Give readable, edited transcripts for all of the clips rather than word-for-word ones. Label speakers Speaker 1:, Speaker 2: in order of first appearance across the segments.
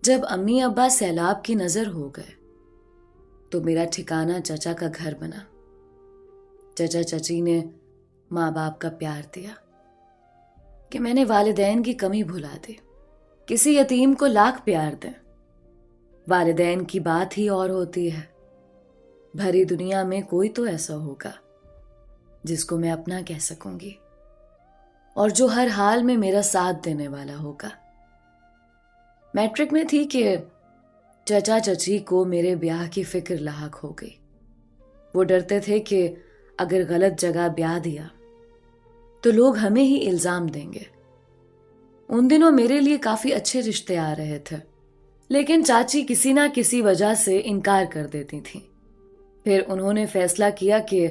Speaker 1: جب امی ابا سیلاب کی نظر ہو گئے تو میرا ٹھکانہ چچا کا گھر بنا۔ چچا چچی نے ماں باپ کا پیار دیا کہ میں نے والدین کی کمی بھلا دی۔ کسی یتیم کو لاکھ پیار دیں، والدین کی بات ہی اور ہوتی ہے۔ بھری دنیا میں کوئی تو ایسا ہوگا جس کو میں اپنا کہہ سکوں گی اور جو ہر حال میں میرا ساتھ دینے والا ہوگا۔ میٹرک میں تھی کہ چچا چچی کو میرے بیاہ کی فکر لاحق ہو گئی۔ وہ ڈرتے تھے کہ اگر غلط جگہ بیاہ دیا تو لوگ ہمیں ہی الزام دیں گے۔ ان دنوں میرے لیے کافی اچھے رشتے آ رہے تھے، لیکن چاچی کسی نہ کسی وجہ سے انکار کر دیتی تھیں۔ پھر انہوں نے فیصلہ کیا کہ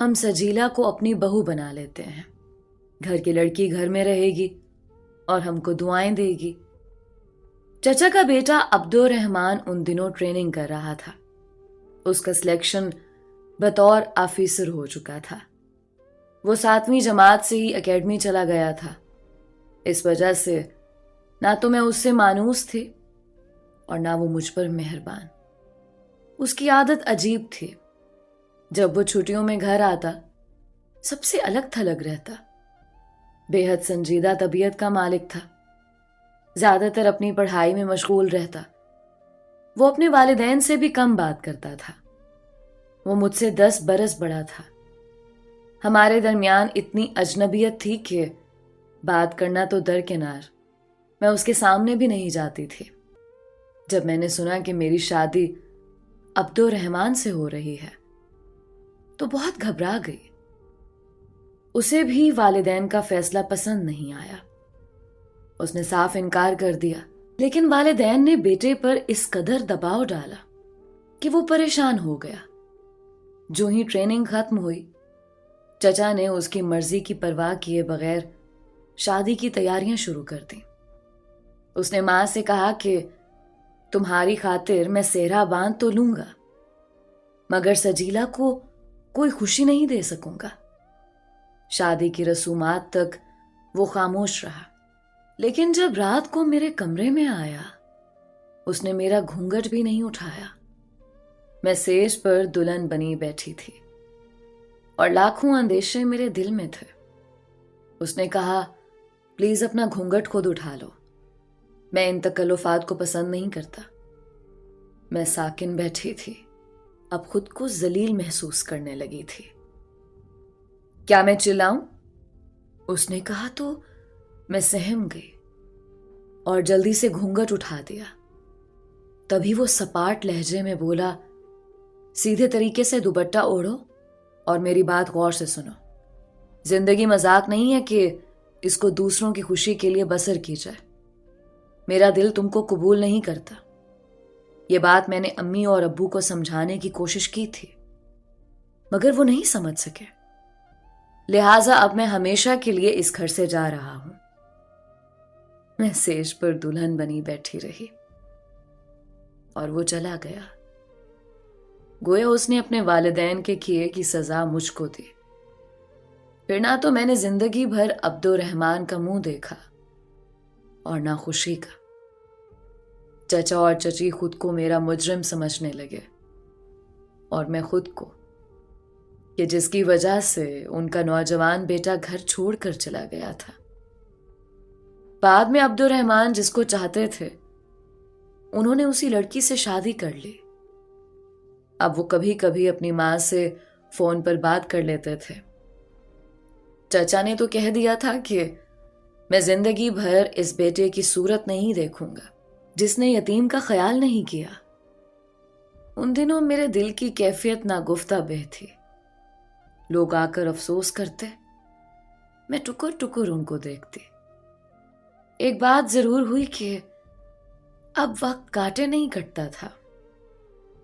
Speaker 1: ہم سجیلا کو اپنی بہو بنا لیتے ہیں۔ گھر کی لڑکی گھر میں رہے گی اور ہم کو دعائیں دے گی۔ چچا کا بیٹا عبدالرحمان ان دنوں ٹریننگ کر رہا تھا۔ اس کا سلیکشن بطور آفیسر ہو چکا تھا۔ وہ 7ویں جماعت سے ہی اکیڈمی چلا گیا تھا۔ اس وجہ سے نہ تو میں اس سے مانوس تھی اور نہ وہ مجھ پر مہربان۔ اس کی عادت عجیب تھی۔ جب وہ چھٹیوں میں گھر آتا سب سے الگ تھلگ رہتا۔ بے حد سنجیدہ طبیعت کا مالک تھا۔ زیادہ تر اپنی پڑھائی میں مشغول رہتا۔ وہ اپنے والدین سے بھی کم بات کرتا تھا۔ وہ مجھ سے 10 برس بڑا تھا۔ ہمارے درمیان اتنی اجنبیت تھی کہ بات کرنا تو درکنار، میں اس کے سامنے بھی نہیں جاتی تھی۔ جب میں نے سنا کہ میری شادی عبدالرحمان سے ہو رہی ہے تو بہت گھبرا گئی۔ اسے بھی والدین کا فیصلہ پسند نہیں آیا۔ اس نے صاف انکار کر دیا، لیکن والدین نے بیٹے پر اس قدر دباؤ ڈالا کہ وہ پریشان ہو گیا۔ جو ہی ٹریننگ ختم ہوئی، چچا نے اس کی مرضی کی پرواہ کیے بغیر شادی کی تیاریاں شروع کر دیں۔ اس نے ماں سے کہا کہ تمہاری خاطر میں سہرا باندھ تو لوں گا، مگر سجیلا کو کوئی خوشی نہیں دے سکوں گا۔ شادی کی رسومات تک وہ خاموش رہا، لیکن جب رات کو میرے کمرے میں آیا اس نے میرا گھونگھٹ بھی نہیں اٹھایا۔ میں سیج پر دلہن بنی بیٹھی تھی اور لاکھوں اندیشے میرے دل میں تھے۔ اس نے کہا، پلیز اپنا گھونگھٹ خود اٹھا لو، میں ان تکلفات کو پسند نہیں کرتا۔ میں ساکن بیٹھی تھی، اب خود کو ذلیل محسوس کرنے لگی تھی۔ کیا میں چلاؤں؟ اس نے کہا تو میں سہم گئی اور جلدی سے گھونگھٹ اٹھا دیا۔ تبھی وہ سپاٹ لہجے میں بولا، سیدھے طریقے سے دوپٹہ اوڑھو اور میری بات غور سے سنو۔ زندگی مذاق نہیں ہے کہ اس کو دوسروں کی خوشی کے لیے بسر کی جائے۔ میرا دل تم کو قبول نہیں کرتا۔ یہ بات میں نے امی اور ابو کو سمجھانے کی کوشش کی تھی، مگر وہ نہیں سمجھ سکے۔ لہٰذا اب میں ہمیشہ کے لیے اس گھر سے جا رہا ہوں۔ میں سیج پر دلہن بنی بیٹھی رہی اور وہ چلا گیا۔ گویا اس نے اپنے والدین کے کیے کی سزا مجھ کو دی۔ پھر نہ تو میں نے زندگی بھر عبدالرحمان کا منہ دیکھا اور نہ خوشی کا۔ چچا اور چچی خود کو میرا مجرم سمجھنے لگے اور میں خود کو، کہ جس کی وجہ سے ان کا نوجوان بیٹا گھر چھوڑ کر چلا گیا تھا۔ بعد میں عبدالرحمان جس کو چاہتے تھے انہوں نے اسی لڑکی سے شادی کر لی۔ اب وہ کبھی کبھی اپنی ماں سے فون پر بات کر لیتے تھے۔ چچا نے تو کہہ دیا تھا کہ میں زندگی بھر اس بیٹے کی صورت نہیں دیکھوں گا جس نے یتیم کا خیال نہیں کیا۔ ان دنوں میرے دل کی کیفیت ناگفتہ بہ تھی۔ لوگ آ کر افسوس کرتے، میں ٹکر ٹکر ان کو دیکھتی۔ ایک بات ضرور ہوئی کہ اب وقت کاٹے نہیں کٹتا تھا۔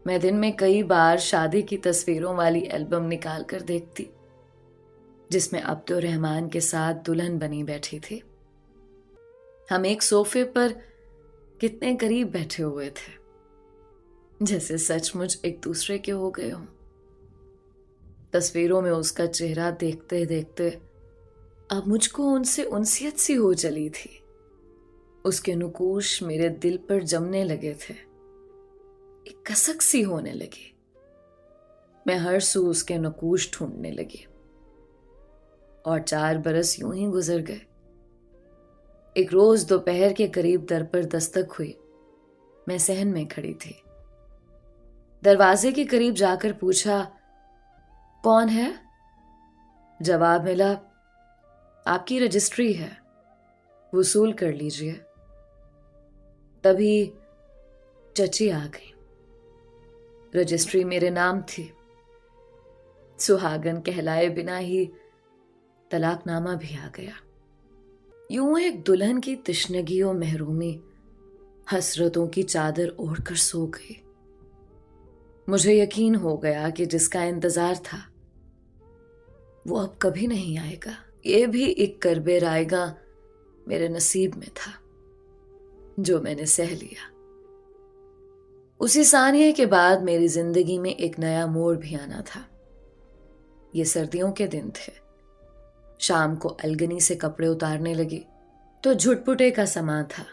Speaker 1: میں دن میں کئی بار شادی کی تصویروں والی البم نکال کر دیکھتی جس میں عبدالرحمان کے ساتھ دلہن بنی بیٹھی تھی۔ ہم ایک صوفے پر کتنے قریب بیٹھے ہوئے تھے، جیسے سچ مچ ایک دوسرے کے ہو گئے ہوں۔ تصویروں میں اس کا چہرہ دیکھتے دیکھتے اب مجھ کو ان سے انسیت سی ہو چلی تھی۔ اس کے نقوش میرے دل پر جمنے لگے تھے، ایک کسک سی ہونے لگی۔ میں ہر سو اس کے نقوش ڈھونڈنے لگی، اور 4 برس یوں ہی گزر گئے۔ ایک روز دوپہر کے قریب در پر دستک ہوئی۔ میں صحن میں کھڑی تھی۔ دروازے کے قریب جا کر پوچھا، کون ہے؟ جواب ملا، آپ کی رجسٹری ہے، وصول کر لیجئے۔ تبھی چچی آ گئی۔ رجسٹری میرے نام تھی۔ سہاگن کہلائے بنا ہی طلاق نامہ بھی آ گیا۔ یوں ایک دلہن کی تشنگی و محرومی حسرتوں کی چادر اوڑھ کر سو گئی۔ مجھے یقین ہو گیا کہ جس کا انتظار تھا وہ اب کبھی نہیں آئے گا۔ یہ بھی ایک کرب رائے گا میرے نصیب میں تھا جو میں نے سہ لیا۔ اسی ثانیے کے بعد میری زندگی میں ایک نیا موڑ بھی آنا تھا۔ یہ سردیوں کے دن تھے۔ شام کو الگنی سے کپڑے اتارنے لگی تو جھٹپٹے کا سماں تھا۔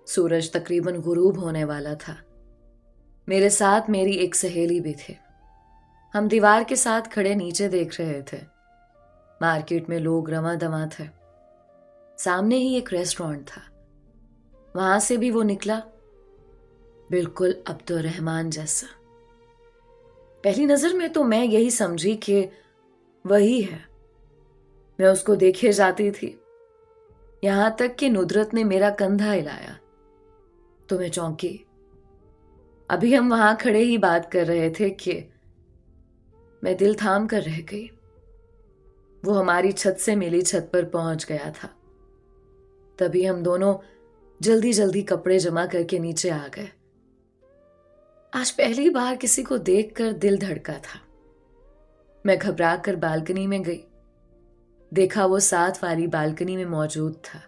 Speaker 1: سورج تقریباً غروب ہونے والا تھا۔ میرے ساتھ میری ایک سہیلی بھی تھی۔ ہم دیوار کے ساتھ کھڑے نیچے دیکھ رہے تھے۔ مارکیٹ میں لوگ رواں دواں تھے۔ سامنے ہی ایک ریسٹورانٹ تھا، وہاں سے بھی وہ نکلا، بالکل عبدالرحمن جیسا۔ پہلی نظر میں تو میں یہی سمجھی کہ وہی ہے۔ میں اس کو دیکھے جاتی تھی، یہاں تک کہ ندرت نے میرا کندھا ہلایا تو میں چونکی۔ ابھی ہم وہاں کھڑے ہی بات کر رہے تھے کہ میں دل تھام کر رہ گئی۔ وہ ہماری چھت سے ملی چھت پر پہنچ گیا تھا۔ تبھی ہم دونوں جلدی جلدی کپڑے جمع کر کے نیچے آ گئے۔ آج پہلی بار کسی کو دیکھ کر دل دھڑکا تھا۔ میں گھبرا کر بالکنی میں گئی، دیکھا وہ 7 والی بالکنی میں موجود تھا۔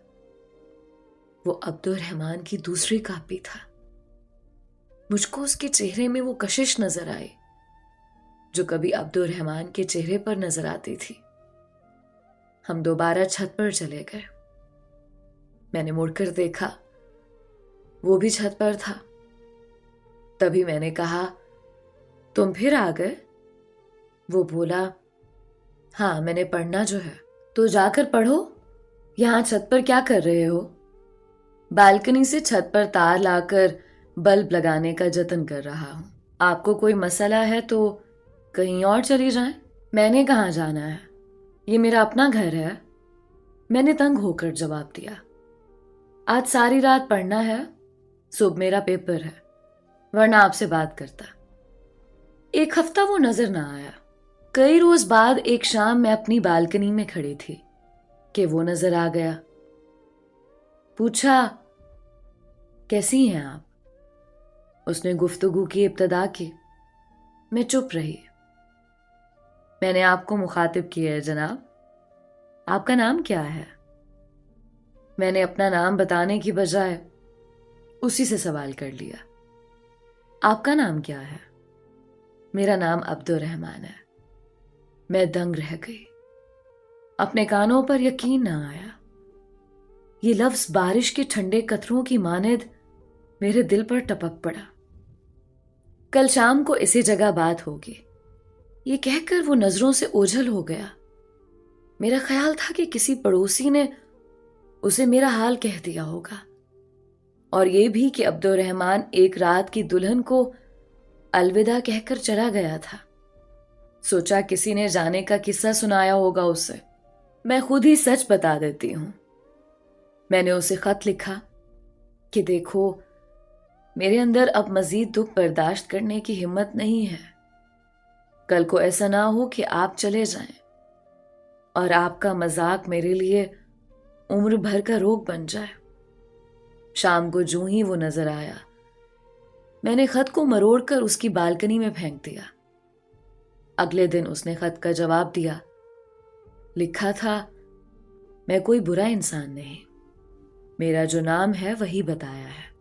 Speaker 1: وہ عبدالرحمن کی دوسری کاپی تھا۔ مجھ کو اس کے چہرے میں وہ کشش نظر آئی جو کبھی عبدالرحمن کے چہرے پر نظر آتی تھی۔ ہم دوبارہ چھت پر چلے گئے۔ میں نے مڑ کر دیکھا، وہ بھی چھت پر تھا۔ تبھی میں نے کہا، تم پھر آ گئے؟ وہ بولا، ہاں میں نے پڑھنا جو ہے۔ تو جا کر پڑھو، یہاں چھت پر کیا کر رہے ہو؟ بالکنی سے چھت پر تار لا کر بلب لگانے کا جتن کر رہا ہوں۔ آپ کو کوئی مسئلہ ہے تو کہیں اور چلی جائیں۔ میں نے کہاں جانا ہے، یہ میرا اپنا گھر ہے۔ میں نے تنگ ہو کر جواب دیا، آج ساری رات پڑھنا ہے، صبح میرا پیپر ہے، ورنہ آپ سے بات کرتا۔ 1 ہفتہ وہ نظر نہ آیا۔ کئی روز بعد ایک شام میں اپنی بالکنی میں کھڑی تھی کہ وہ نظر آ گیا۔ پوچھا، کیسی ہیں آپ؟ اس نے گفتگو کی ابتدا کی۔ میں چپ رہی۔ میں نے آپ کو مخاطب کیا ہے جناب، آپ کا نام کیا ہے؟ میں نے اپنا نام بتانے کی بجائے اسی سے سوال کر لیا، آپ کا نام کیا ہے؟ میرا نام عبدالرحمن ہے۔ میں دنگ رہ گئی، اپنے کانوں پر یقین نہ آیا۔ یہ لفظ بارش کے ٹھنڈے قطروں کی مانند میرے دل پر ٹپک پڑا۔ کل شام کو اسی جگہ بات ہوگی، یہ کہہ کر وہ نظروں سے اوجھل ہو گیا۔ میرا خیال تھا کہ کسی پڑوسی نے اسے میرا حال کہہ دیا ہوگا، اور یہ بھی کہ عبدالرحمن ایک رات کی دلہن کو الوداع کہہ کر چلا گیا تھا۔ سوچا کسی نے جانے کا قصہ سنایا ہوگا اسے۔ میں خود ہی سچ بتا دیتی ہوں۔ میں نے اسے خط لکھا کہ دیکھو، میرے اندر اب مزید دکھ برداشت کرنے کی ہمت نہیں ہے۔ کل کو ایسا نہ ہو کہ آپ چلے جائیں اور آپ کا مذاق میرے لیے عمر بھر کا روگ بن جائے۔ شام کو جوں ہی وہ نظر آیا، میں نے خط کو مروڑ کر اس کی بالکنی میں پھینک دیا۔ اگلے دن اس نے خط کا جواب دیا، لکھا تھا، میں کوئی برا انسان نہیں، میرا جو نام ہے وہی بتایا ہے۔